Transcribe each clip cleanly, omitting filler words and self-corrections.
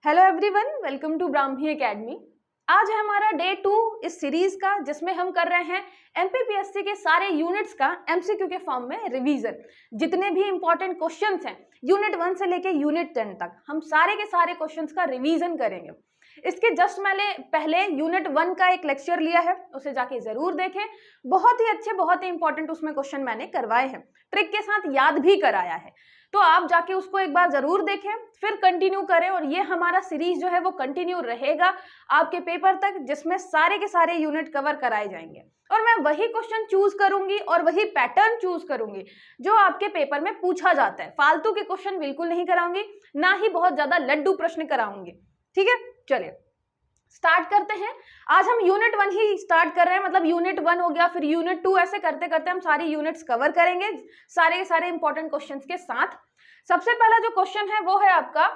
Hello everyone, welcome to Brahmi academy. आज है हमारा डे 2 इस सीरीज का, जिसमें हम कर रहे हैं एमपीपीएससी के सारे यूनिट्स का एमसीक्यू के फॉर्म में रिवीजन। जितने भी इंपॉर्टेंट क्वेश्चंस हैं यूनिट 1 से लेके यूनिट 10 तक, हम सारे के सारे क्वेश्चंस का रिवीजन करेंगे। इसके जस्ट मैंने पहले यूनिट 1 का एक लेक्चर लिया है, उसे जाके जरूर देखें। बहुत ही अच्छे, बहुत ही इंपॉर्टेंट उसमें क्वेश्चन मैंने करवाए हैं, ट्रिक के साथ याद भी कराया है। तो आप जाके उसको एक बार जरूर देखें, फिर कंटिन्यू करें। और ये हमारा सीरीज जो है वो कंटिन्यू रहेगा आपके पेपर तक, जिसमें सारे के सारे यूनिट कवर कराए जाएंगे। और मैं वही क्वेश्चन चूज करूंगी और वही पैटर्न चूज करूंगी जो आपके पेपर में पूछा जाता है। फालतू के क्वेश्चन बिल्कुल नहीं कराऊंगी, ना ही बहुत ज्यादा लड्डू प्रश्न कराऊंगी। ठीक है, चलिए स्टार्ट करते हैं। आज हम यूनिट 1 ही स्टार्ट कर रहे हैं, मतलब यूनिट 1 हो गया, फिर यूनिट 2, ऐसे करते करते हम सारी यूनिट्स कवर करेंगे सारे के सारे इंपॉर्टेंट क्वेश्चंस के साथ। सबसे पहला जो क्वेश्चन है वो है आपका,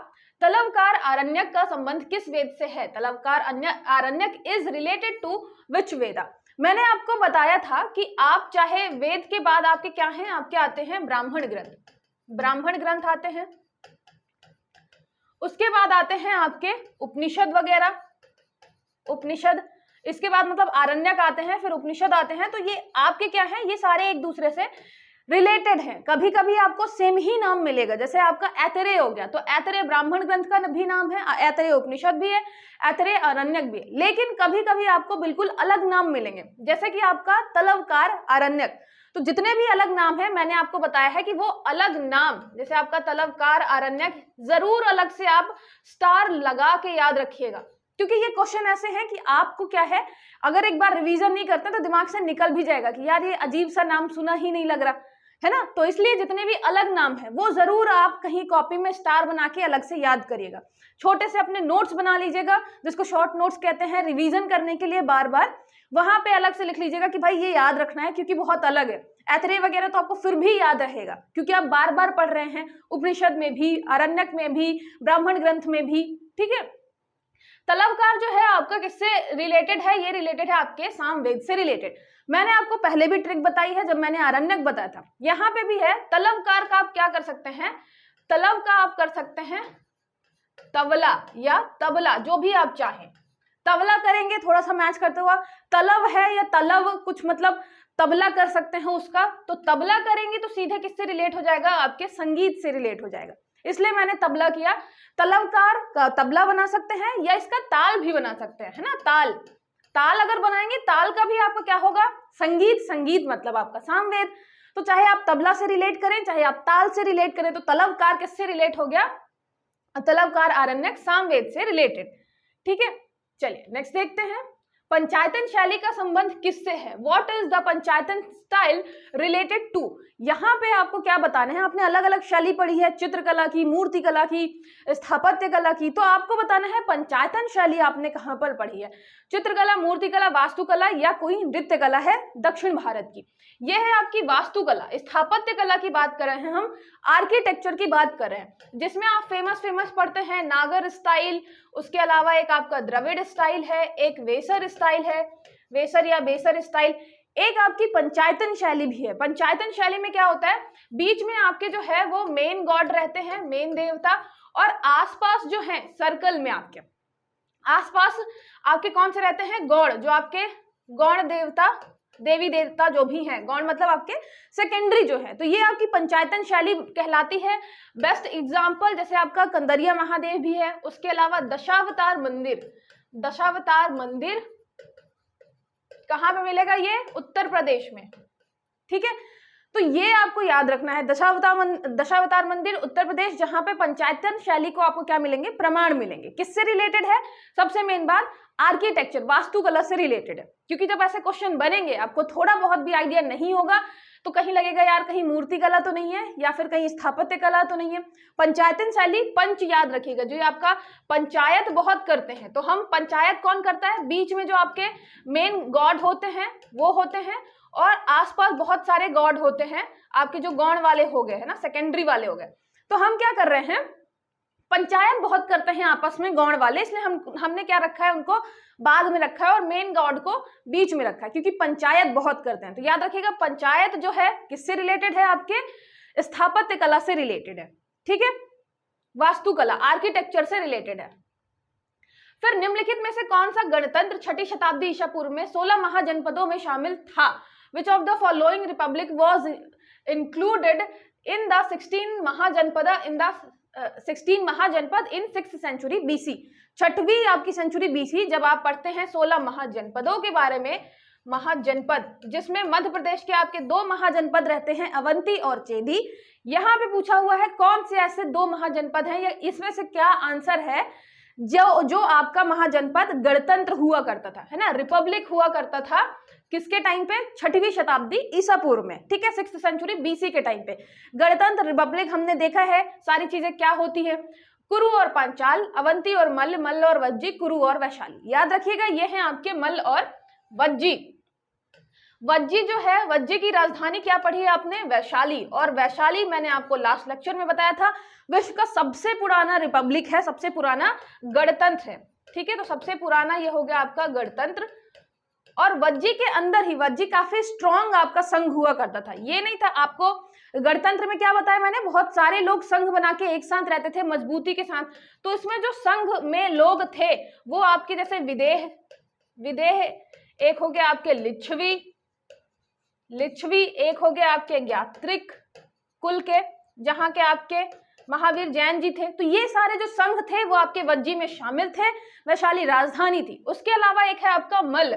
तलवकार आरण्यक का संबंध किस वेद से है? तलवकार आरण्यक इज रिलेटेड टू विच वेदा? मैंने आपको बताया था कि आप चाहे वेद के बाद आपके क्या हैं, आपके आते हैं ब्राह्मण ग्रंथ। ब्राह्मण ग्रंथ आते हैं, उसके बाद आते हैं आपके उपनिषद वगैरह, उपनिषद, इसके बाद मतलब आरण्यक आते हैं, फिर उपनिषद आते हैं। तो ये आपके क्या है, ये सारे एक दूसरे से रिलेटेड हैं। कभी कभी आपको सेम ही नाम मिलेगा, जैसे आपका ऐतरेय हो गया, तो ऐतरेय ब्राह्मण ग्रंथ का भी नाम है, ऐतरेय उपनिषद भी है, ऐतरेय आरण्यक भी है। लेकिन कभी कभी आपको बिल्कुल अलग नाम मिलेंगे, जैसे कि आपका तलवकार आरण्यक। तो जितने भी अलग नाम है मैंने आपको बताया है कि वो अलग नाम, जैसे आपका तलवकार आरण्यक, जरूर अलग से आप स्टार लगा के याद रखिएगा, क्योंकि ये क्वेश्चन ऐसे हैं कि आपको क्या है, अगर एक बार रिवीजन नहीं करते तो दिमाग से निकल भी जाएगा कि यार ये अजीब सा नाम सुना ही नहीं लग रहा है ना। तो इसलिए जितने भी अलग नाम है वो जरूर आप कहीं कॉपी में स्टार बना के अलग से याद करिएगा। छोटे से अपने नोट्स बना लीजिएगा, जिसको शॉर्ट नोट्स कहते हैं, रिवीजन करने के लिए बार बार वहां पे अलग से लिख लीजिएगा कि भाई ये याद रखना है, क्योंकि बहुत अलग है। ऐतरेय वगैरह तो आपको फिर भी याद रहेगा, क्योंकि आप बार बार पढ़ रहे हैं, उपनिषद में भी, आरण्यक में भी, ब्राह्मण ग्रंथ में भी। ठीक है, तलवकार जो है आपका किससे रिलेटेड है? ये रिलेटेड है आपके सामवेद से रिलेटेड। मैंने आपको पहले भी ट्रिक बताई है जब मैंने आरण्यक बताया था। यहाँ पे भी है तलवकार का, आप क्या कर सकते हैं, तलव का आप कर सकते हैं तबला या तबला, जो भी आप चाहें। तबला करेंगे थोड़ा सा मैच करते हुआ, तलव है या तलव, कुछ मतलब तबला कर सकते हैं उसका। तो तबला करेंगे तो सीधे किससे रिलेट हो जाएगा, आपके संगीत से रिलेट हो जाएगा, इसलिए मैंने तबला किया। तलवकार का तबला बना सकते हैं या इसका ताल भी बना सकते हैं, है ना। ताल, ताल अगर बनाएंगे, ताल का भी आपका क्या होगा, संगीत। संगीत मतलब आपका सामवेद। तो चाहे आप तबला से रिलेट करें, चाहे आप ताल से रिलेट करें, तो तलवकार किससे रिलेट हो गया, तलवकार आरण्यक सामवेद से रिलेटेड। ठीक है, चलिए नेक्स्ट देखते हैं। पंचायतन शैली का संबंध किससे है? What is the Panchayatana style related to? यहाँ पे आपको क्या बताना है, आपने अलग अलग शैली पढ़ी है, चित्रकला की, मूर्ति कला की, स्थापत्य कला की, तो आपको बताना है पंचायतन शैली आपने कहाँ पर पढ़ी है। चित्रकला, मूर्तिकला, वास्तुकला या कोई नृत्य कला है दक्षिण भारत की, ये है आपकी वास्तुकला। स्थापत्य कला की बात कर रहे हैं हम, आर्किटेक्चर की बात कर रहे हैं, जिसमें आप फेमस पढ़ते हैं नागर स्टाइल, उसके अलावा एक आपका द्रविड़ स्टाइल है, एक वेसर स्टाइल है, वेसर या बेसर स्टाइल, एक आपकी पंचायतन शैली भी है। पंचायतन शैली में क्या होता है, बीच में आपके जो है वो मेन गॉड रहते हैं, मेन देवता, और आसपास जो है सर्कल में आपके आसपास आपके कौन से रहते हैं, गौड़, जो आपके गौण देवता, देवी देवता जो भी हैं, गौण मतलब आपके सेकेंडरी जो है। तो ये आपकी पंचायतन शैली कहलाती है। बेस्ट एग्जाम्पल जैसे आपका कंदरिया महादेव भी है, उसके अलावा दशावतार मंदिर। दशावतार मंदिर कहाँ पे मिलेगा, ये उत्तर प्रदेश में। ठीक है, तो ये आपको याद रखना है, दशावतार मंदिर उत्तर प्रदेश, जहां पे पंचायतन शैली को आपको क्या मिलेंगे, प्रमाण मिलेंगे। किससे रिलेटेड है, सबसे मेन बात आर्किटेक्चर, वास्तुकला से रिलेटेड है। क्योंकि जब ऐसे क्वेश्चन बनेंगे, आपको थोड़ा बहुत भी आइडिया नहीं होगा तो कहीं लगेगा यार कहीं मूर्ति कला तो नहीं है, या फिर कहीं स्थापत्य कला तो नहीं है। पंचायतन शैली, पंच याद रखिएगा, जो आपका पंचायत बहुत करते हैं। तो हम पंचायत कौन करता है, बीच में जो आपके मेन गॉड होते हैं वो होते हैं, और आसपास बहुत सारे गॉड होते हैं आपके, जो गौण वाले हो गए है ना, सेकेंडरी वाले हो गए। तो हम क्या कर रहे हैं, पंचायत बहुत करते हैं आपस में गौण वाले, इसलिए हमने क्या रखा है, उनको बाद में रखा है और मेन गॉड को बीच में रखा है, क्योंकि पंचायत बहुत करते हैं। तो याद रखिएगा पंचायत जो है किससे रिलेटेड है, आपके स्थापत्य कला से रिलेटेड है। ठीक है, वास्तुकला आर्किटेक्चर से रिलेटेड है। फिर निम्नलिखित में से कौन सा गणतंत्र छठी शताब्दी ईसा पूर्व में 16 महाजनपदों में शामिल था? Which of the following republic was included in the 16 mahajanapada in 6th century BC? छठवीं आपकी सेंचुरी BC जब आप पढ़ते हैं 16 महाजनपदों के बारे में, महाजनपद जिसमें मध्य प्रदेश के आपके 2 महाजनपद रहते हैं, अवंती और चेदी। यहाँ पे पूछा हुआ है कौन से ऐसे 2 महाजनपद हैं, या इसमें से क्या आंसर है जो आपका महाजनपद गणतंत्र हुआ करता था, है ना, रिपब्लिक हुआ करता था किसके टाइम पे? छठवीं शताब्दी ईसा पूर्व में, ठीक है, 6th सेंचुरी BC के टाइम पे। गणतंत्र रिपब्लिक हमने देखा है सारी चीजें क्या होती है, कुरु और पांचाल, अवंती और मल्ल, मल्ल और वज्जी, कुरु और वैशाली। याद रखिएगा ये हैं आपके मल्ल और वज्जी। वज्जी जो है, वज्जी की राजधानी क्या पढ़ी है आपने? वैशाली। और वैशाली मैंने आपको लास्ट लेक्चर में बताया था विश्व का सबसे पुराना रिपब्लिक है, सबसे पुराना गणतंत्र है, ठीक है। तो सबसे पुराना ये हो गया आपका गणतंत्र। और वज्जी के अंदर ही, वज्जी काफी स्ट्रॉन्ग आपका संघ हुआ करता था, ये नहीं था आपको गणतंत्र में क्या बताया मैंने, बहुत सारे लोग संघ बना के एक साथ रहते थे मजबूती के साथ। तो इसमें जो संघ में लोग थे वो आपके जैसे विदेह एक हो गया आपके लिच्छवी एक हो गया आपके ज्ञात्रिक कुल के, जहां के आपके महावीर जैन जी थे। तो ये सारे जो संघ थे वो आपके वज्जी में शामिल थे, वैशाली राजधानी थी। उसके अलावा एक है आपका मल्ल।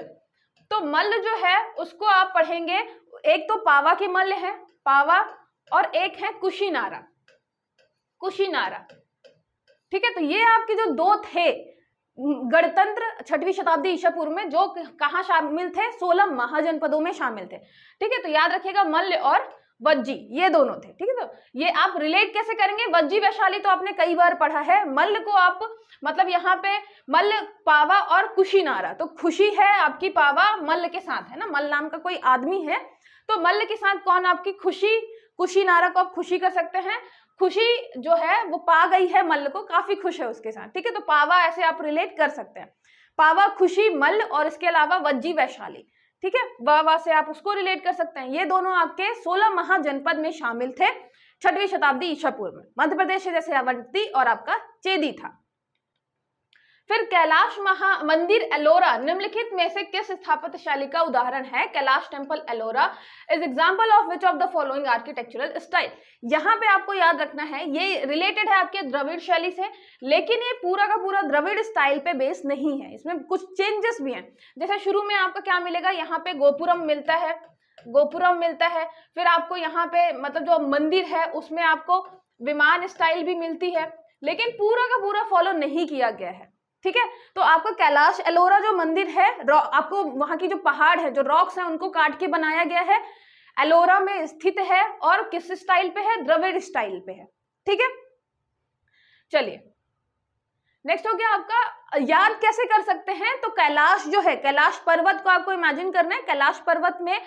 तो मल्ल जो है उसको आप पढ़ेंगे, एक तो पावा के मल्ल है, पावा, और एक है कुशीनारा, ठीक है। तो ये आपके जो 2 थे गणतंत्र छठवीं शताब्दी ईसा पूर्व में, जो कहाँ शामिल थे? 16 महाजनपदों में शामिल थे, ठीक है। तो याद रखिएगा मल्ल और वज्जी ये दोनों थे, ठीक है। तो ये आप रिलेट कैसे करेंगे? वज्जी वैशाली तो आपने कई बार पढ़ा है, मल्ल को आप मतलब यहाँ पे मल्ल, पावा और कुशीनारा, तो खुशी है आपकी पावा मल्ल के साथ, है ना, मल्ल नाम का कोई आदमी है, तो मल्ल के साथ कौन आपकी खुशी, कुशीनारा को आप खुशी कर सकते हैं, खुशी जो है वो पा गई है मल्ल को, काफी खुश है उसके साथ, ठीक है। तो पावा ऐसे आप रिलेट कर सकते हैं, पावा, खुशी, मल्ल, और इसके अलावा वज्जी वैशाली, ठीक है, वाह से आप उसको रिलेट कर सकते हैं। ये दोनों आपके 16 महाजनपद में शामिल थे छठवीं शताब्दी ईसा पूर्व में। मध्य प्रदेश से जैसे अवंती और आपका चेदी था। फिर कैलाश मंदिर एलोरा निम्नलिखित में से किस स्थापत्य शैली का उदाहरण है? Kailash temple Ellora is example of which of the following architectural style. यहाँ पे आपको याद रखना है ये रिलेटेड है आपके द्रविड़ शैली से, लेकिन ये पूरा का पूरा द्रविड़ स्टाइल पे बेस नहीं है, इसमें कुछ चेंजेस भी हैं। जैसे शुरू में आपको क्या मिलेगा, यहाँ पे गोपुरम मिलता है, फिर आपको यहाँ पे मतलब जो मंदिर है उसमें आपको विमान स्टाइल भी मिलती है, लेकिन पूरा का पूरा फॉलो नहीं किया गया है, ठीक है। तो आपका कैलाश एलोरा जो मंदिर है, आपको वहां की जो पहाड़ है, जो रॉक्स हैं, उनको काट के बनाया गया है, एलोरा में स्थित है, और किस स्टाइल पे है? द्रविड़ स्टाइल पे है, ठीक है। चलिए नेक्स्ट हो गया आपका, याद कैसे कर सकते हैं? तो कैलाश जो है, कैलाश पर्वत को आपको इमेजिन करना है, कैलाश पर्वत में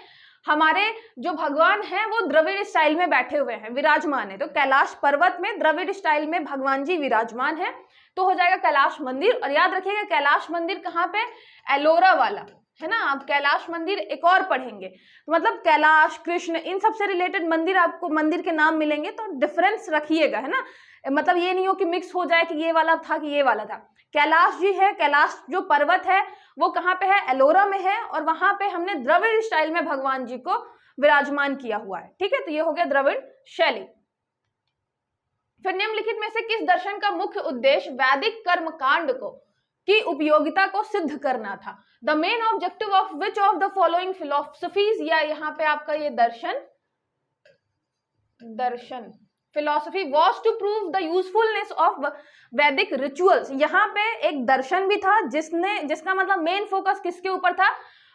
हमारे जो भगवान हैं वो द्रविड़ स्टाइल में बैठे हुए हैं, विराजमान है। तो कैलाश पर्वत में द्रविड़ स्टाइल में भगवान जी विराजमान है, तो हो जाएगा कैलाश मंदिर। और याद रखिएगा कैलाश मंदिर कहाँ पे? एलोरा वाला, है ना। आप कैलाश मंदिर एक और पढ़ेंगे, तो मतलब कैलाश, कृष्ण, इन सब से रिलेटेड मंदिर आपको मंदिर के नाम मिलेंगे, तो डिफरेंस रखिएगा, है ना। मतलब ये नहीं हो कि मिक्स हो जाए कि ये वाला था कि ये वाला था। कैलाश जी है, कैलाश जो पर्वत है वो कहाँ पे है? एलोरा में है, और वहां पे हमने द्रविड़ स्टाइल में भगवान जी को विराजमान किया हुआ है, ठीक है। तो ये हो गया द्रविड़ शैली। फिर निम्नलिखित में से किस दर्शन का मुख्य उद्देश्य वैदिक कर्मकांड की उपयोगिता को सिद्ध करना था? The main objective of which of the following philosophies, या यहाँ पे आपका ये दर्शन philosophy was to prove the usefulness of Vedic rituals. यहाँ पे एक दर्शन भी था जिसका मतलब मेन फोकस किसके ऊपर था?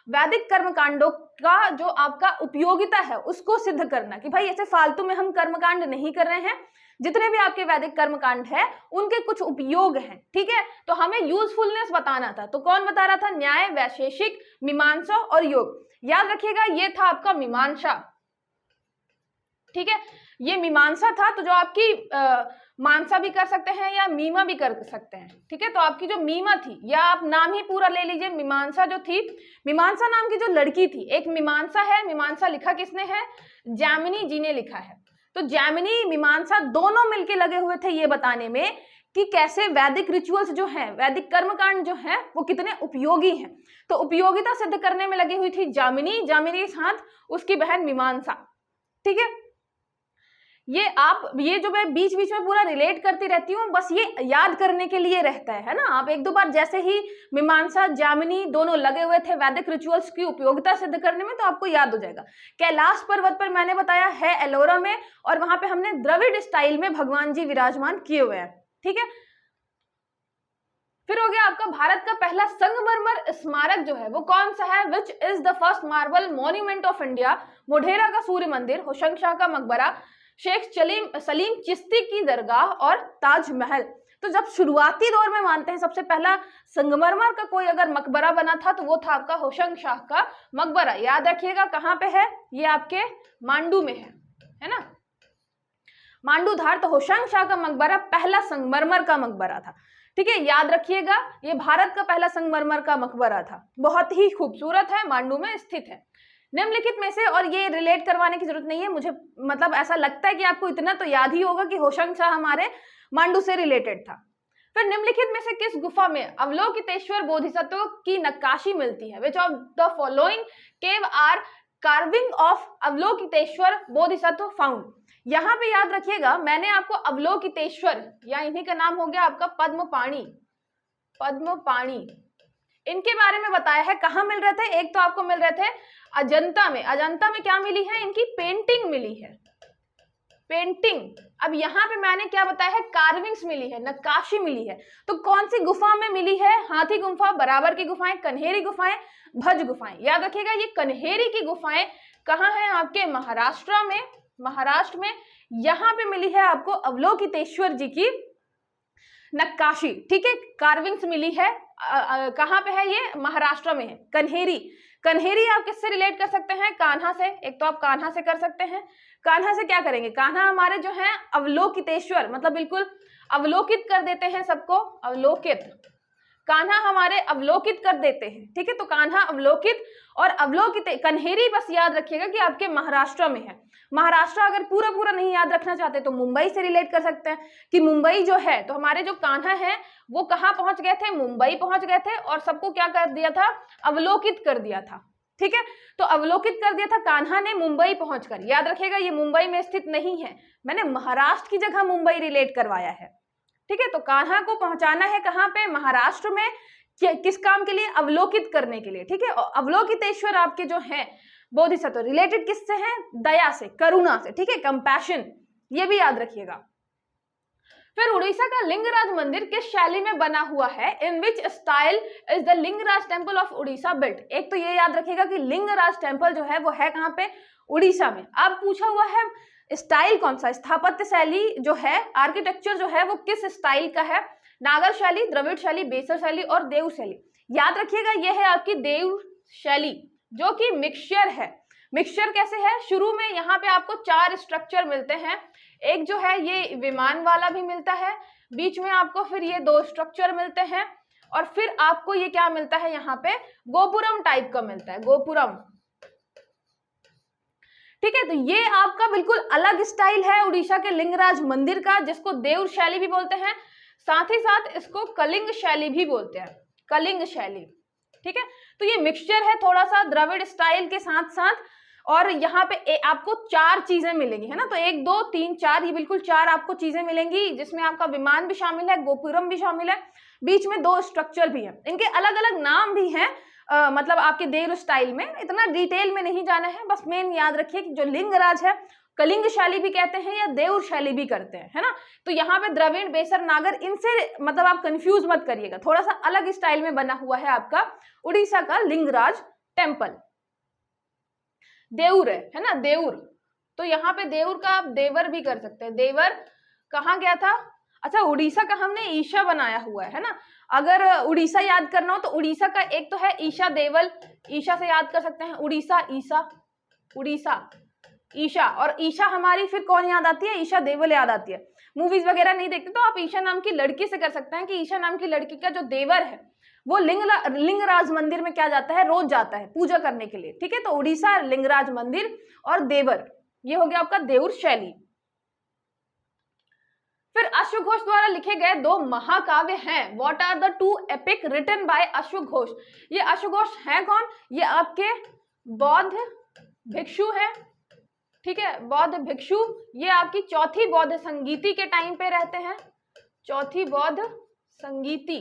वैदिक कर्मकांडों का जो आपका उपयोगिता है उसको सिद्ध करना, कि भाई ऐसे फालतू में हम कर्मकांड नहीं कर रहे हैं, जितने भी आपके वैदिक कर्मकांड है उनके कुछ उपयोग हैं, ठीक है। तो हमें यूजफुलनेस बताना था। तो कौन बता रहा था? न्याय, वैशेषिक, मीमांसा और योग। याद रखिएगा ये था आपका मीमांसा, ठीक है, ये मीमांसा था। तो जो आपकी मानसा भी कर सकते हैं या मीमा भी कर सकते हैं, ठीक है। तो आपकी जो मीमा थी, या आप नाम ही पूरा ले लीजिए, मीमांसा जो थी, मीमांसा नाम की जो लड़की थी, एक मीमांसा है, मीमांसा लिखा किसने है? जैमिनी जी ने लिखा है। तो जैमिनी, मीमांसा दोनों मिलके लगे हुए थे ये बताने में कि कैसे वैदिक रिचुअल्स जो हैं, वैदिक कर्मकांड जो हैं वो कितने उपयोगी हैं। तो उपयोगिता सिद्ध करने में लगी हुई थी जामिनी, जामिनी के साथ उसकी बहन मीमांसा। ठीक है, ये जो मैं बीच बीच में पूरा रिलेट करती रहती हूँ, बस ये याद करने के लिए रहता है ना। आप एक दो बार जैसे ही मीमांसा जामिनी दोनों लगे हुए थे वैदिक रिचुअल्स की उपयोगिता सिद्ध करने में, तो आपको याद हो जाएगा। कैलाश पर्वत पर मैंने बताया है एलोरा में, और वहां पे हमने द्रविड़ स्टाइल में भगवान जी विराजमान किए हुए हैं। ठीक है, फिर हो गया आपका भारत का पहला संगमरमर स्मारक जो है वो कौन सा है? Which is the first marble monument of India? Modhera का सूर्य मंदिर, होशंगशाह का मकबरा, शेख सलीम चिश्ती की दरगाह और ताजमहल। तो जब शुरुआती दौर में मानते हैं सबसे पहला संगमरमर का कोई अगर मकबरा बना था तो वो था आपका होशंगशाह का मकबरा। याद रखिएगा कहाँ पे है, ये आपके मांडू में है ना, मांडू धार। तो होशंगशाह का मकबरा पहला संगमरमर का मकबरा था। ठीक है, याद रखिएगा ये भारत का पहला संगमरमर का मकबरा था, बहुत ही खूबसूरत है, मांडू में स्थित है। निम्नलिखित में से, और ये रिलेट करवाने की जरूरत नहीं है, मुझे मतलब ऐसा लगता है कि आपको इतना तो याद ही होगा कि होशंगशाह हमारे मांडू से रिलेटेड था। फिर निम्नलिखित में से किस गुफा में अवलोकितेश्वर बोधिसत्व की नक्काशी मिलती है? Which of the following cave are carving of Avalokiteshvara Bodhisattva found? यहां पे याद रखिएगा मैंने आपको अवलोकितेश्वर या इन्हीं का नाम हो गया आपका पद्मपाणि, पद्मपाणि इनके बारे में बताया है। कहाँ मिल रहे थे? एक तो आपको मिल रहे थे अजंता में। अजंता में क्या मिली है? इनकी पेंटिंग मिली है, पेंटिंग। अब यहाँ पे मैंने क्या बताया है? कार्विंग्स मिली है, नक्काशी मिली है। तो कौन सी गुफा में मिली है? हाथी गुफा, बराबर की गुफाएं, कन्हेरी गुफाएं, भज गुफाएं। याद रखिएगा ये कन्हेरी की गुफाएं कहाँ है? आपके महाराष्ट्र में, महाराष्ट्र में यहाँ पे मिली है आपको अवलोकितेश्वर जी की नक्काशी। ठीक है, कार्विंग्स मिली है। कहाँ पे है ये? महाराष्ट्र में है, कन्हेरी। कन्हेरी आप किससे रिलेट कर सकते हैं? कान्हा से। एक तो आप कान्हा से कर सकते हैं। कान्हा से क्या करेंगे? कान्हा हमारे जो है अवलोकितेश्वर, मतलब बिल्कुल अवलोकित कर देते हैं सबको, अवलोकित। कान्हा हमारे अवलोकित कर देते हैं। ठीक है, तो कान्हा अवलोकित और अवलोकित। कन्हेरी बस याद रखिएगा कि आपके महाराष्ट्र में है। महाराष्ट्र अगर पूरा पूरा नहीं याद रखना चाहते तो मुंबई से रिलेट कर सकते हैं कि मुंबई जो है, तो हमारे जो कान्हा है वो कहाँ पहुंच गए थे? मुंबई पहुंच गए थे और सबको क्या कर दिया था? अवलोकित कर दिया था। ठीक है, तो अवलोकित कर दिया था कान्हा ने मुंबई पहुंचकर। याद रखिएगा ये मुंबई में स्थित नहीं है, मैंने महाराष्ट्र की जगह मुंबई रिलेट करवाया है। ठीक है, तो कान्हा को पहुंचाना है कहाँ पे? महाराष्ट्र में। किस काम के लिए? अवलोकित करने के लिए। ठीक है, और अवलोकितेश्वर आपके जो हैं बोधिसत्व रिलेटेड किससे हैं? दया से, करुणा से। ठीक है, कंपैशन, ये भी याद रखिएगा। फिर उड़ीसा का लिंगराज मंदिर किस शैली में बना हुआ है? In which style is the Lingaraj temple of Orissa built? एक तो ये याद रखिएगा कि लिंगराज टेम्पल जो है वो है कहाँ पे? उड़ीसा में। अब पूछा हुआ है स्टाइल कौन सा? स्थापत्य शैली जो है, आर्किटेक्चर जो है वो किस स्टाइल का है? नागर शैली, द्रविड़ शैली, बेसर शैली और देव शैली। याद रखिएगा ये है आपकी देव शैली, जो कि मिक्सचर है। मिक्सचर कैसे है? शुरू में यहाँ पे आपको 4 स्ट्रक्चर मिलते हैं। एक जो है ये विमान वाला भी मिलता है, बीच में आपको फिर ये 2 स्ट्रक्चर मिलते हैं, और फिर आपको ये क्या मिलता है? यहाँ पे गोपुरम टाइप का मिलता है, गोपुरम। ठीक है, तो ये आपका बिल्कुल अलग स्टाइल है उड़ीसा के लिंगराज मंदिर का, जिसको देव शैली भी बोलते हैं, साथ ही साथ इसको कलिंग शैली भी बोलते हैं, कलिंग शैली। ठीक है, तो ये मिक्सचर है थोड़ा सा द्रविड़ स्टाइल के साथ साथ, और यहाँ पे आपको 4 चीजें मिलेंगी, है ना। तो 1 2 3 4, ये बिल्कुल 4 आपको चीजें मिलेंगी, जिसमें आपका विमान भी शामिल है, गोपुरम भी शामिल है, बीच में 2 स्ट्रक्चर भी है। इनके अलग अलग नाम भी हैं, मतलब आपके देव स्टाइल में इतना डिटेल में नहीं जाना है, बस मेन याद रखिए कि जो लिंगराज है कलिंग शैली भी कहते हैं या देव शैली भी करते हैं, है ना। तो यहाँ पे द्रविड़, बेसर, नागर, इनसे मतलब आप कंफ्यूज मत करिएगा, थोड़ा सा अलग स्टाइल में बना हुआ है आपका उड़ीसा का लिंगराज टेम्पल। देउर है ना, देउर। तो यहाँ पे देउर का आप देवर भी कर सकते हैं। देवर कहाँ गया था? अच्छा, उड़ीसा का हमने ईशा बनाया हुआ है ना। अगर उड़ीसा याद करना हो तो उड़ीसा का एक तो है ईशा देवल, ईशा से याद कर सकते हैं। उड़ीसा, ईशा, उड़ीसा, ईशा। और ईशा हमारी फिर कौन याद आती है? ईशा देवल याद आती है। मूवीज वगैरह नहीं देखते तो आप ईशा नाम की लड़की से कर सकते हैं कि ईशा नाम की लड़की का जो देवर है वो लिंगराज मंदिर में क्या जाता है? रोज जाता है पूजा करने के लिए। ठीक है, तो उड़ीसा, लिंगराज मंदिर और देवर, ये हो गया आपका देउर शैली। फिर अश्वघोष द्वारा लिखे गए 2 महाकाव्य हैं। What are the 2 epic written by अश्वघोष? ये अश्वघोष हैं कौन? ये आपके बौद्ध भिक्षु हैं, ठीक है, बौद्ध भिक्षु। ये आपकी चौथी बौद्ध संगीति के टाइम पे रहते हैं, चौथी बौद्ध संगीति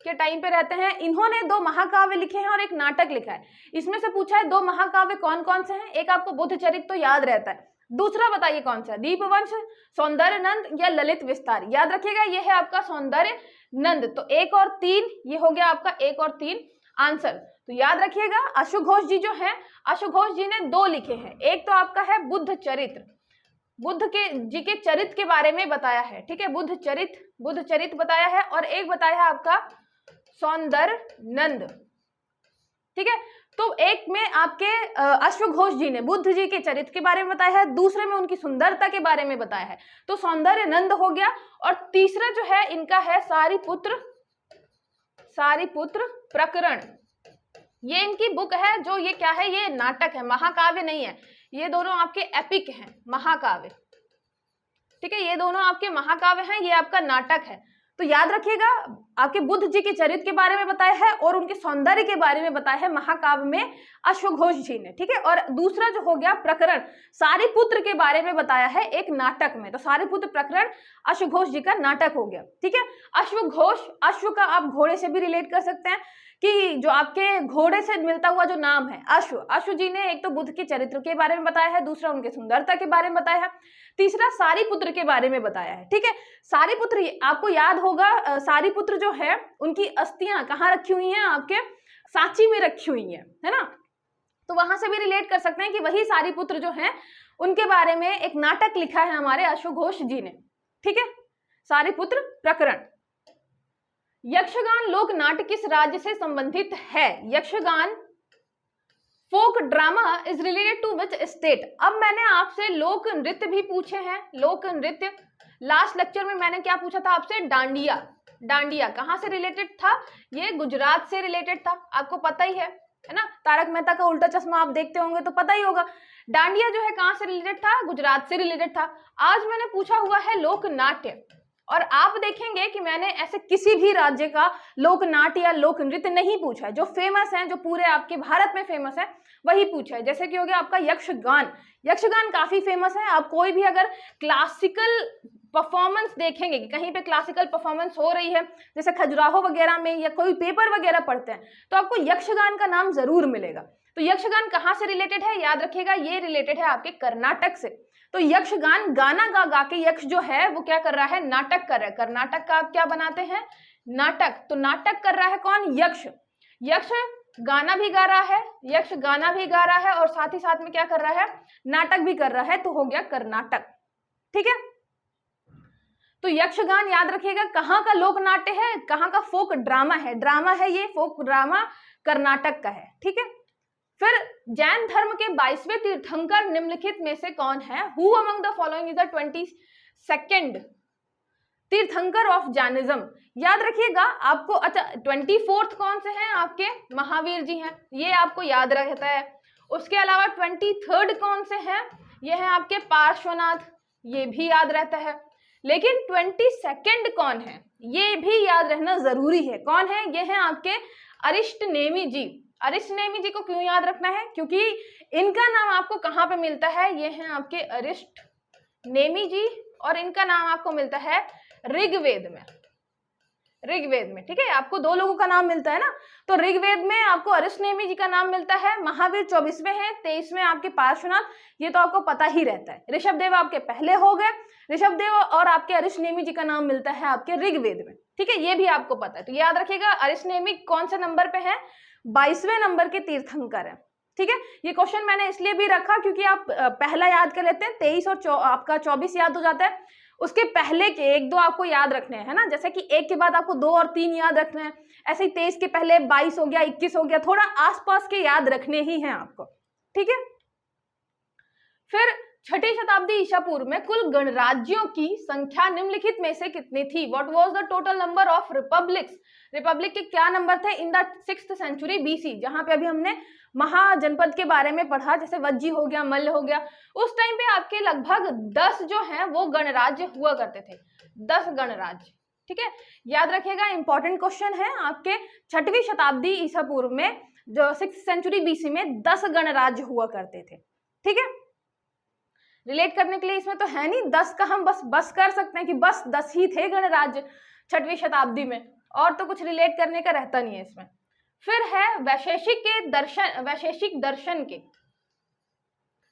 के टाइम पे रहते हैं। इन्होंने 2 महाकाव्य लिखे हैं और एक नाटक लिखा है। इसमें से पूछा है 2 महाकाव्य कौन कौन से हैं? एक आपको बुद्ध चरित तो याद रहता है, दूसरा बताइए कौन सा? दीपवंश, सौंदर्य नंद या ललित विस्तार? याद रखिएगा ये है आपका सौंदर्य नंद। तो 1 और 3 ये हो गया आपका 1 और 3 आंसर। तो याद रखिएगा अश्वघोष जी जो है, अश्वघोष जी ने 2 लिखे हैं। एक तो आपका है बुद्ध चरित्र, बुद्ध के जी के चरित्र के बारे में बताया है, ठीक है, बुद्ध चरित्र बताया है, और एक बताया है आपका सौंदर्य नंद, ठीक है। तो एक में आपके अश्वघोष जी ने बुद्ध जी के चरित्र के बारे में बताया है, दूसरे में उनकी सुंदरता के बारे में बताया है, तो सौंदर्य नंद हो गया। और तीसरा जो है इनका है सारीपुत्र प्रकरण। ये इनकी बुक है, जो ये क्या है, ये नाटक है, महाकाव्य नहीं है। ये दोनों आपके एपिक हैं, महाकाव्य, ठीक है, ये दोनों आपके महाकाव्य हैं, ये आपका नाटक है। तो याद रखिएगा आपके बुद्ध जी के चरित्र के बारे में बताया है और उनके सौंदर्य के बारे में बताया है महाकाव्य में अश्वघोष जी ने, ठीक है। और दूसरा जो हो गया प्रकरण, सारीपुत्र के बारे में बताया है एक नाटक में। तो सारीपुत्र प्रकरण अश्वघोष जी का नाटक हो गया, ठीक है। अश्वघोष, अश्व का आप घोड़े से भी रिलेट कर सकते हैं कि जो आपके घोड़े से मिलता हुआ जो नाम है अश्व जी ने एक तो बुद्ध के चरित्र के बारे में बताया है, दूसरा उनके सुंदरता के बारे में बताया है, तीसरा सारीपुत्र के बारे में बताया है, ठीक है। सारीपुत्र आपको याद होगा, सारीपुत्र जो है उनकी अस्थियां कहाँ रखी हुई हैं? आपके सांची में रखी हुई है ना। तो वहां से भी रिलेट कर सकते हैं कि वही सारीपुत्र जो है उनके बारे में एक नाटक लिखा है हमारे अश्वघोष जी ने, ठीक है। सारीपुत्र प्रकरण। यक्षगान लोक नाट्य किस राज्य से संबंधित है? Yakshagana folk drama is related to which state? अब मैंने आपसे लोक नृत्य भी पूछे हैं, लोक नृत्य। लास्ट लेक्चर में मैंने क्या पूछा था आपसे? डांडिया। डांडिया कहाँ से रिलेटेड था? ये गुजरात से रिलेटेड था, आपको पता ही है ना। तारक मेहता का उल्टा चश्मा आप देखते होंगे तो पता ही होगा। डांडिया जो है कहाँ से रिलेटेड था? गुजरात से रिलेटेड था। आज मैंने पूछा हुआ है लोक नाट्य, और आप देखेंगे कि मैंने ऐसे किसी भी राज्य का लोक नाट्य या लोक नृत्य नहीं पूछा है। जो फेमस है, जो पूरे आपके भारत में फेमस है, वही पूछा है। जैसे कि हो गया आपका यक्षगान। यक्षगान काफी फेमस है। आप कोई भी अगर क्लासिकल परफॉर्मेंस देखेंगे कि कहीं पे क्लासिकल परफॉर्मेंस हो रही है, जैसे खजुराहो वगैरह में या कोई पेपर वगैरह पढ़ते हैं, तो आपको यक्षगान का नाम जरूर मिलेगा। तो यक्षगान कहाँ से रिलेटेड है? याद रखिएगा ये रिलेटेड है आपके कर्नाटक से। तो यक्षगान गाना गा गा के यक्ष जो है वो क्या कर रहा है? नाटक कर रहा है। कर्नाटक का आप क्या बनाते हैं? नाटक। तो नाटक कर रहा है कौन? यक्ष। यक्ष गाना भी गा रहा है, यक्ष गाना भी गा रहा है और साथ ही साथ में क्या कर रहा है? नाटक भी कर रहा है। तो हो गया कर्नाटक, ठीक है। तो यक्षगान याद रखिएगा कहाँ का लोक नाट्य है, कहाँ का फोक ड्रामा है। ड्रामा है ये, फोक ड्रामा कर्नाटक का है, ठीक है। फिर जैन धर्म के 22वें तीर्थंकर निम्नलिखित में से कौन है? Who among the following is the 22nd तीर्थंकर ऑफ जैनिज्म? याद रखिएगा आपको। अच्छा, 24th कौन से हैं? आपके महावीर जी हैं, ये आपको याद रहता है। उसके अलावा 23rd कौन से हैं? ये हैं आपके पार्श्वनाथ, ये भी याद रहता है। लेकिन 22nd कौन है? ये भी याद रहना जरूरी है। कौन है? ये हैं आपके अरिष्टनेमी जी। अरिष्टनेमी जी को क्यों याद रखना है? क्योंकि इनका नाम आपको कहाँ पे मिलता है? ये हैं आपके अरिष्टनेमी जी, और इनका नाम आपको मिलता है ऋग्वेद में। ऋग्वेद में, ठीक है। आपको 2 लोगों का नाम मिलता है ना। तो ऋग्वेद में आपको अरिष्टनेमी जी का नाम मिलता है। महावीर 24वें हैं, 23वें आपके पार्श्वनाथ, ये तो आपको पता ही रहता है। ऋषभदेव आपके पहले हो गए। ऋषभदेव और आपके अरिष्टनेमी जी का नाम मिलता है आपके ऋग्वेद में, ठीक है। ये भी आपको पता है। तो याद रखिएगा अरिष्टनेमी कौन से नंबर पे है? 22वें नंबर के तीर्थंकर है, ठीक है। ये क्वेश्चन मैंने इसलिए भी रखा क्योंकि आप पहला याद कर लेते हैं, 23 और आपका 24 याद हो जाता है। उसके पहले के 1-2 आपको याद रखने हैं, है ना। जैसे कि 1 के बाद आपको 2 और 3 याद रखने हैं। ऐसे ही 23 के पहले 22 हो गया, 21 हो गया, थोड़ा आसपास के याद रखने ही हैं आपको, ठीक है। फिर छठी शताब्दी ईसा पूर्व में कुल गणराज्यों की संख्या निम्नलिखित में से कितनी थी? What was the total number of republics? Republic के क्या नंबर थे in the 6th century BC? जहां पे अभी हमने महाजनपद के बारे में पढ़ा, जैसे वज्जी हो गया, मल्ल हो गया, उस टाइम पे आपके लगभग 10 जो हैं वो गणराज्य हुआ करते थे, 10 गणराज्य। ठीक है, याद रखिएगा, इंपॉर्टेंट क्वेश्चन है आपके। छठवीं शताब्दी ईसा पूर्व में जो 6th सेंचुरी BC में 10 गणराज्य हुआ करते थे। ठीक है, रिलेट करने के लिए इसमें तो है नहीं, 10 का हम बस कर सकते हैं कि बस 10 ही थे गणराज्य छठवीं शताब्दी में, और तो कुछ रिलेट करने का रहता नहीं है इसमें। फिर है वैशेषिक दर्शन के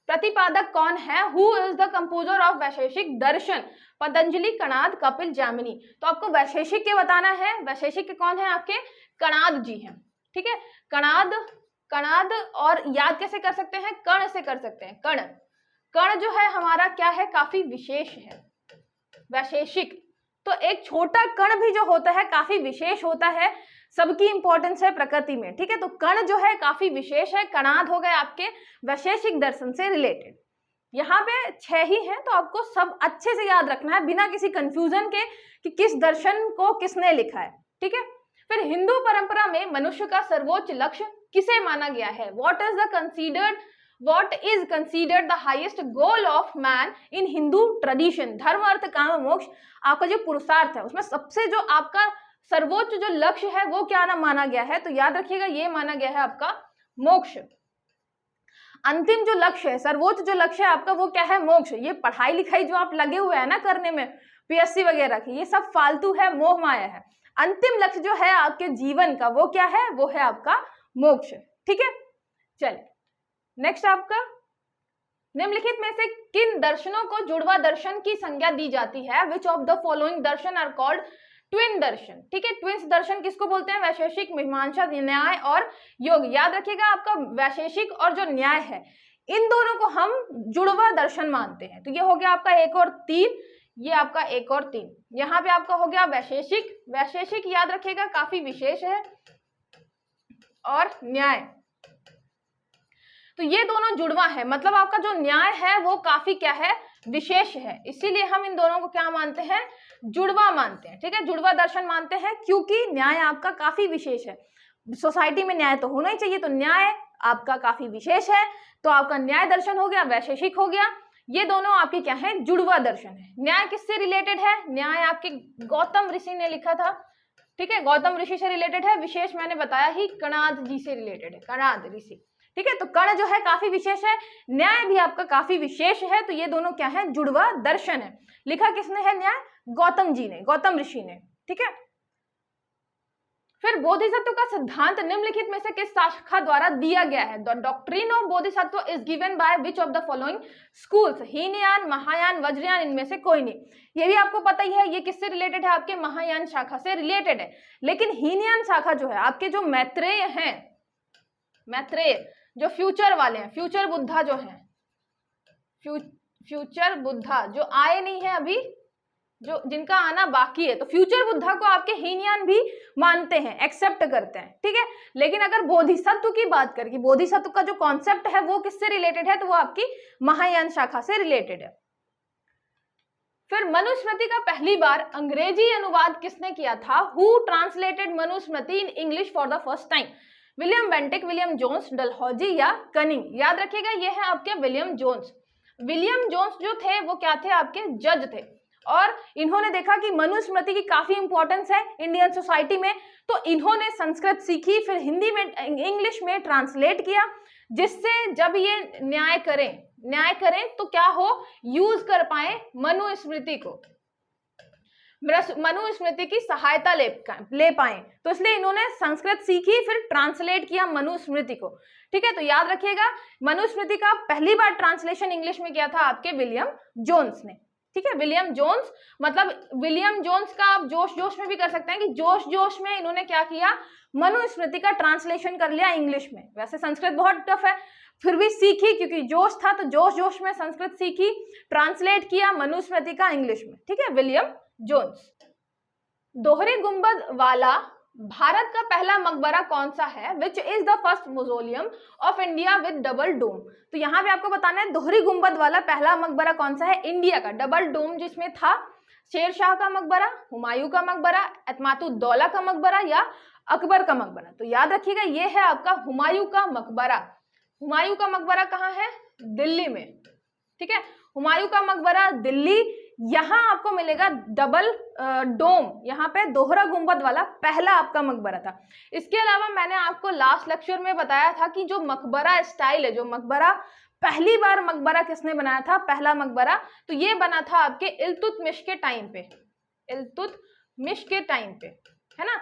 प्रतिपादक कौन है? Who is the composer of Vaisheshika darshan? Patanjali, Kanad, Kapil, Jaimini. तो आपको वैशेषिक के बताना है। वैशेषिक के कौन है? आपके कणाद जी हैं। ठीक है, कणाद और याद कैसे कर सकते हैं? कण से कर सकते हैं। कण जो है हमारा क्या है? काफी विशेष है। वैशेषिक तो एक छोटा कण भी जो होता है काफी विशेष होता है, सबकी इंपॉर्टेंस है प्रकृति में। ठीक है, तो कण जो है काफी विशेष है। कणाद हो गए आपके वैशेषिक दर्शन से रिलेटेड। यहाँ पे 6 ही हैं, तो आपको सब अच्छे से याद रखना है बिना किसी कंफ्यूजन के कि किस दर्शन को किसने लिखा है। ठीक है, फिर हिंदू परंपरा में मनुष्य का सर्वोच्च लक्ष्य किसे माना गया है? What is considered the highest goal of man in Hindu tradition? धर्म, अर्थ, काम, मोक्ष, आपका जो पुरुषार्थ है उसमें सबसे जो आपका सर्वोच्च जो लक्ष्य है वो क्या ना माना गया है? तो याद रखिएगा, ये माना गया है आपका मोक्ष। अंतिम जो लक्ष्य है, सर्वोच्च जो लक्ष्य है आपका, वो क्या है? मोक्ष। ये पढ़ाई लिखाई जो आप लगे हुए हैं ना करने में, PSC वगैरह की, ये सब फालतू है, मोह माया है। अंतिम लक्ष्य जो है आपके जीवन का वो क्या है? वो है आपका मोक्ष। ठीक है, चलिए नेक्स्ट आपका, निम्नलिखित में से किन दर्शनों को जुड़वा दर्शन की संज्ञा दी जाती है? Which of the following darshan are called twin darshan? ठीक है, ट्विन्स दर्शन किसको बोलते हैं? वैशेषिक, मीमांसा, न्याय और योग। याद रखिएगा, आपका वैशेषिक और जो न्याय है इन दोनों को हम जुड़वा दर्शन मानते हैं। तो ये हो गया आपका 1 और 3, ये आपका 1 और 3। यहाँ पे आपका हो गया वैशेषिक। वैशेषिक याद रखिएगा काफी विशेष है, और न्याय, तो ये दोनों जुड़वा है, मतलब आपका जो न्याय है वो काफी क्या है? विशेष है। इसीलिए हम इन दोनों को क्या मानते हैं? जुड़वा मानते हैं। ठीक है, जुड़वा दर्शन मानते हैं क्योंकि न्याय आपका काफी विशेष है। सोसाइटी में न्याय तो होना ही चाहिए, तो न्याय आपका काफी विशेष है, तो आपका न्याय दर्शन हो गया, वैशेषिक हो गया। ये दोनों आपके क्या है? जुड़वा दर्शन है। न्याय किससे रिलेटेड है? न्याय आपके गौतम ऋषि ने लिखा था। ठीक है, गौतम ऋषि से रिलेटेड है। विशेष मैंने बताया ही, कणाद जी से रिलेटेड है, कणाद ऋषि। ठीक है, तो कण जो है काफी विशेष है, न्याय भी आपका काफी विशेष है, तो ये दोनों क्या है? जुड़वा दर्शन है। लिखा किसने है न्याय? गौतम जी ने, गौतम ऋषि ने। ठीक है, फिर बोधिसत्व का सिद्धांत निम्नलिखित में से किस शाखा द्वारा दिया गया है? The doctrine of Bodhisattva is given by which of the following schools? Hinayana, Mahayana, Vajrayana, इनमें से कोई नहीं। ये भी आपको पता ही है, ये किससे रिलेटेड है? आपके महायान शाखा से रिलेटेड है। लेकिन हीनयान शाखा जो है आपके जो मैत्रेय हैं, मैत्रेय जो फ्यूचर वाले हैं, फ्यूचर बुद्धा जो है, फ्यूचर बुद्धा जो आए नहीं है अभी, जो जिनका आना बाकी है, तो फ्यूचर बुद्धा को आपके हीनयान भी मानते हैं, एक्सेप्ट करते हैं। ठीक है, लेकिन अगर बोधिसत्व की बात करें कि बोधिसत्व का जो कॉन्सेप्ट है वो किससे रिलेटेड है, तो वो आपकी महायान शाखा से रिलेटेड है। फिर मनुस्मृति का पहली बार अंग्रेजी अनुवाद किसने किया था? Who translated Manusmriti in English for the first time? William Bentinck, William Jones, Dalhousie या कनिंग? याद रखिएगा, ये है आपके विलियम जोन्स। विलियम जोन्स जो थे वो क्या थे? आपके जज थे, और इन्होंने देखा कि मनुस्मृति की काफी इंपॉर्टेंस है इंडियन सोसाइटी में, तो इन्होंने संस्कृत सीखी, फिर हिंदी में, इंग्लिश में ट्रांसलेट किया, जिससे जब ये न्याय करें तो क्या हो? यूज कर पाए मनुस्मृति को, मनुस्मृति की सहायता ले पाए, तो इसलिए इन्होंने संस्कृत सीखी, फिर ट्रांसलेट किया मनुस्मृति को। ठीक है, तो याद रखिएगा, मनुस्मृति का पहली बार ट्रांसलेशन इंग्लिश में किया था आपके विलियम जोन्स ने। ठीक है, विलियम जोन्स, मतलब विलियम जोन्स का आप जोश जोश में भी कर सकते हैं कि जोश जोश में इन्होंने क्या किया? मनुस्मृति का ट्रांसलेशन कर लिया इंग्लिश में। वैसे संस्कृत बहुत टफ है, फिर भी सीखी, क्योंकि जोश था तो जोश जोश में संस्कृत सीखी, ट्रांसलेट किया मनुस्मृति का इंग्लिश में। ठीक है, विलियम जोन्स। दोहरे गुंबद वाला भारत का पहला मकबरा कौन सा है? Which is the first mausoleum of India with double dome? तो यहाँ पे आपको बताना है दोहरी गुंबद वाला पहला मकबरा कौन सा है इंडिया का, डबल डोम जिसमें था। शेर शाह का मकबरा, हुमायूं का मकबरा, एतमातुद्दौला का मकबरा या अकबर का मकबरा? तो याद रखिएगा ये है आपका हुमायूं का मकबरा। हुमायूं का मकबरा कहाँ है? दिल्ली में। ठीक है, हुमायूं का मकबरा दिल्ली। यहाँ आपको मिलेगा डबल डोम, यहाँ पे दोहरा गुंबद वाला पहला आपका मकबरा था। इसके अलावा मैंने आपको लास्ट लेक्चर में बताया था कि जो मकबरा स्टाइल है, जो मकबरा पहली बार मकबरा किसने बनाया था, पहला मकबरा, तो ये बना था आपके इल्तुतमिश के टाइम पे, इल्तुतमिश के टाइम पे, है ना,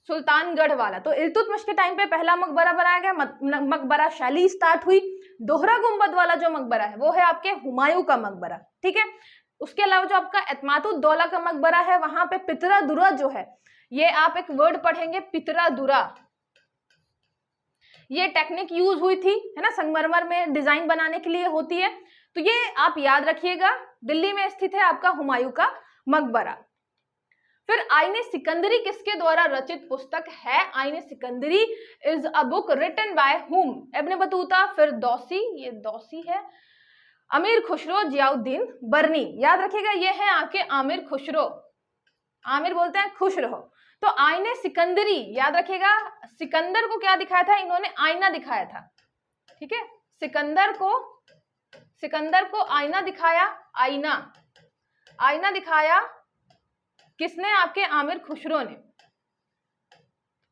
सुल्तानगढ़ वाला। तो इल्तुतमिश के टाइम पे पहला मकबरा बनाया गया, मकबरा शैली स्टार्ट हुई। दोहरा गुंबद वाला जो मकबरा है वो है आपके हुमायूं का मकबरा। ठीक है, उसके अलावा जो आपका एतमातुद्दौला का मकबरा है वहां पे पितरा दुरा जो है, ये आप एक वर्ड पढ़ेंगे पितरा दुरा, ये टेक्निक यूज हुई थी, है ना, संगमरमर में डिजाइन बनाने के लिए होती है। तो ये आप याद रखिएगा, दिल्ली में स्थित है आपका हुमायूं का मकबरा। फिर आईने सिकंदरी किसके द्वारा रचित पुस्तक है? Aine Sikandari is a book written by whom? Ibn Battuta, फिर दौसी, ये दौसी है, अमीर खुसरो, जियाउद्दीन बर्नी। याद रखिएगा ये है आपके आमिर खुसरो, आमिर बोलते हैं खुश रहो। तो आईने सिकंदरी याद रखिएगा, सिकंदर को क्या दिखाया था इन्होंने? आईना दिखाया था। ठीक है, सिकंदर को आईना दिखाया, आईना दिखाया किसने? आपके आमिर खुसरो ने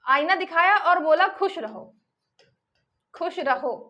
आईना दिखाया और बोला खुश रहो, खुश रहो।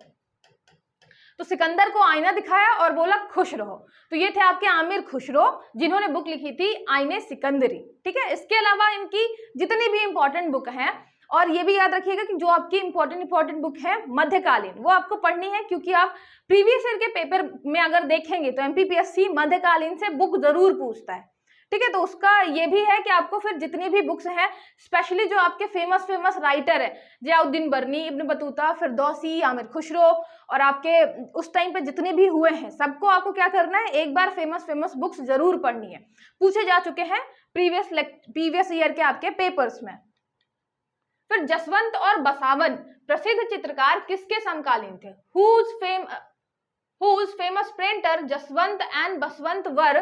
तो सिकंदर को आईना दिखाया और बोला खुश रहो। तो ये थे आपके आमिर खुसरो जिन्होंने बुक लिखी थी आईने सिकंदरी। ठीक है, इसके अलावा इनकी जितनी भी इंपॉर्टेंट बुक हैं, और ये भी याद रखिएगा कि जो आपकी इंपॉर्टेंट बुक है मध्यकालीन, वो आपको पढ़नी है, क्योंकि आप प्रीवियस ईयर के पेपर में अगर देखेंगे तो एमपीपीएससी मध्यकालीन से बुक जरूर पूछता है। ठीक है, तो उसका ये भी है कि आपको फिर जितनी भी बुक्स हैं, स्पेशली जो आपके फेमस राइटर है, जियाउद्दीन बर्नी, इब्न बतूता, फिरदौसी, आमिर खुसरो, और आपके उस टाइम पे जितने भी हुए हैं, सबको आपको क्या करना है, एक बार फेमस बुक्स जरूर पढ़नी है। पूछे जा चुके हैं प्रीवियस ईयर के आपके पेपर्स में। फिर जसवंत और बसावन प्रसिद्ध चित्रकार किसके समकालीन थे? Whose famous painter Jaswant and Baswant were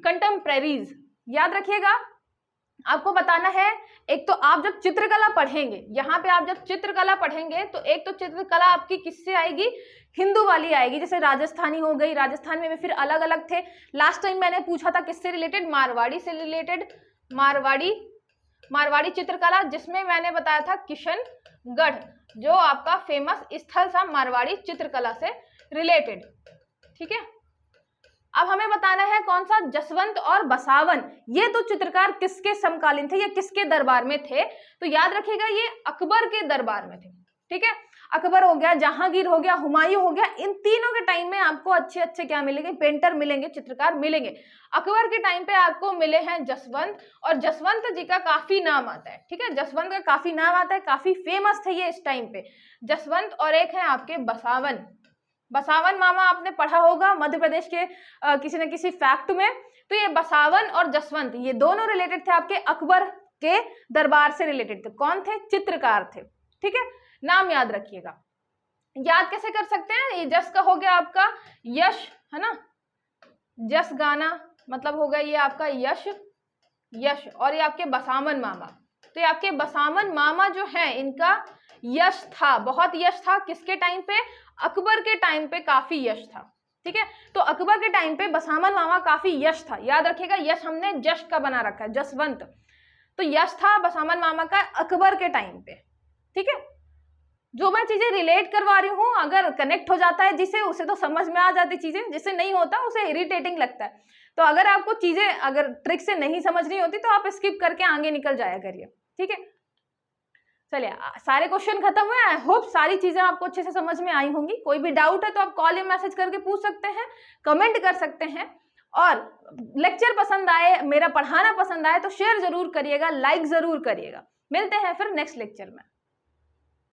contemporaries? याद रखिएगा, आपको बताना है, एक तो आप जब चित्रकला पढ़ेंगे, यहाँ पे आप जब चित्रकला पढ़ेंगे तो एक तो चित्रकला आपकी किससे आएगी? हिंदू वाली आएगी, जैसे राजस्थानी हो गई, राजस्थान में फिर अलग अलग थे। लास्ट टाइम मैंने पूछा था किससे रिलेटेड? मारवाड़ी से रिलेटेड, मारवाड़ी चित्रकला, जिसमें मैंने बताया था किशनगढ़ जो आपका फेमस स्थल था मारवाड़ी चित्रकला से रिलेटेड। ठीक है, अब हमें बताना है कौन सा? जसवंत और बसावन, ये तो चित्रकार किसके समकालीन थे या किसके दरबार में थे? तो याद रखिएगा ये अकबर के दरबार में थे। ठीक है, अकबर हो गया, जहांगीर हो गया, हुमायूं हो गया, इन तीनों के टाइम में आपको अच्छे क्या मिलेंगे? पेंटर मिलेंगे, चित्रकार मिलेंगे। अकबर के टाइम पे आपको मिले हैं जसवंत, और जसवंत जी का काफी नाम आता है। ठीक है, जसवंत का काफी नाम आता है, काफी फेमस थे ये इस टाइम पे, जसवंत। और एक है आपके बसावन मामा, आपने पढ़ा होगा मध्य प्रदेश के किसी न किसी फैक्ट में। तो ये बसावन और जसवंत ये दोनों रिलेटेड थे आपके अकबर के दरबार से रिलेटेड थे। कौन थे? चित्रकार थे। ठीक है, नाम याद रखिएगा। याद कैसे कर सकते हैं? ये जस का हो गया आपका यश, है ना, जस गाना मतलब होगा ये आपका यश, और ये आपके बसावन मामा, तो ये आपके बसावन मामा जो है इनका यश था, बहुत यश था। किसके टाइम पे? अकबर के टाइम पे काफी यश था। ठीक है, तो अकबर के टाइम पे बसावन मामा काफी यश था। याद रखिएगा, यश हमने जश का बना रखा है, जसवंत, तो यश था बसावन मामा का अकबर के टाइम पे। ठीक है, जो मैं चीजें रिलेट करवा रही हूँ, अगर कनेक्ट हो जाता है जिसे, उसे तो समझ में आ जाती चीजें, जिसे नहीं होता उसे इरिटेटिंग लगता है। तो अगर आपको चीजें अगर ट्रिक से नहीं समझ रही होती तो आप स्किप करके आगे निकल जाया करिए। ठीक है, चलिए सारे क्वेश्चन खत्म हुए। आई होप सारी चीजें आपको अच्छे से समझ में आई होंगी। कोई भी डाउट है तो आप कॉल या मैसेज करके पूछ सकते हैं, कमेंट कर सकते हैं, और लेक्चर पसंद आए, मेरा पढ़ाना पसंद आए तो शेयर जरूर करिएगा, लाइक जरूर करिएगा। मिलते हैं फिर नेक्स्ट लेक्चर में।